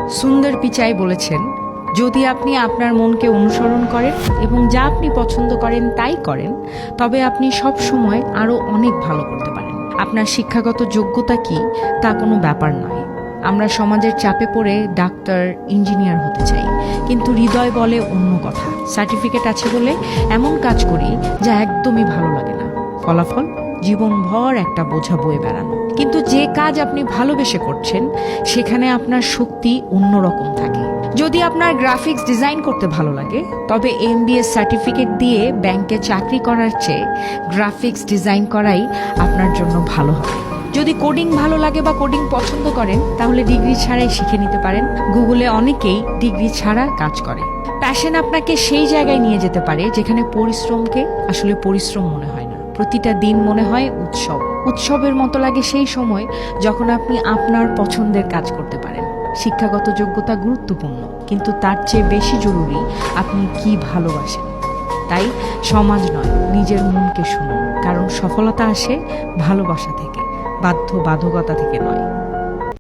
সুন্দর পিচাই বলেছেন, যদি আপনি আপনার মনকে অনুসরণ করেন এবং যা আপনি পছন্দ করেন তাই করেন, তবে আপনি সব সময় আরও অনেক ভালো করতে পারেন। আপনার শিক্ষাগত যোগ্যতা কি তা কোনো ব্যাপার নয়। আমরা সমাজের চাপে পড়ে ডাক্তার, ইঞ্জিনিয়ার হতে চাই, কিন্তু হৃদয় বলে অন্য কথা। সার্টিফিকেট আছে বলে এমন কাজ করি যা একদমই ভালো লাগে না, ফলাফল জীবনভর একটা বোঝা বয়ে বেড়ানো। কিন্তু যে কাজ আপনি ভালোবেসে করছেন সেখানে আপনার শক্তি অন্যরকম থাকে। যদি আপনার গ্রাফিক্স ডিজাইন করতে ভালো লাগে, তবে MBA সার্টিফিকেট দিয়ে ব্যাংকে চাকরি করার চেয়ে গ্রাফিক্স ডিজাইন করাই আপনার জন্য ভালো হবে। যদি কোডিং ভালো লাগে বা কোডিং পছন্দ করেন, তাহলে ডিগ্রি ছাড়াই শিখে নিতে পারেন। গুগলে অনেকেই ডিগ্রি ছাড়া কাজ করে। প্যাশন আপনাকে সেই জায়গায় নিয়ে যেতে পারে যেখানে পরিশ্রমকে আসলে পরিশ্রম মনে হয় না, প্রতিটা দিন মনে হয় উৎসব। উৎসবের মতো লাগে সেই সময় যখন আপনি আপনার পছন্দের কাজ করতে পারেন। শিক্ষাগত যোগ্যতা গুরুত্বপূর্ণ, কিন্তু তার চেয়ে বেশি জরুরি আপনি কি ভালোবাসেন। তাই সমাজ নয়, নিজের মনকে শুনুন, কারণ সফলতা আসে ভালোবাসা থেকে, বাধ্যবাধকতা থেকে নয়।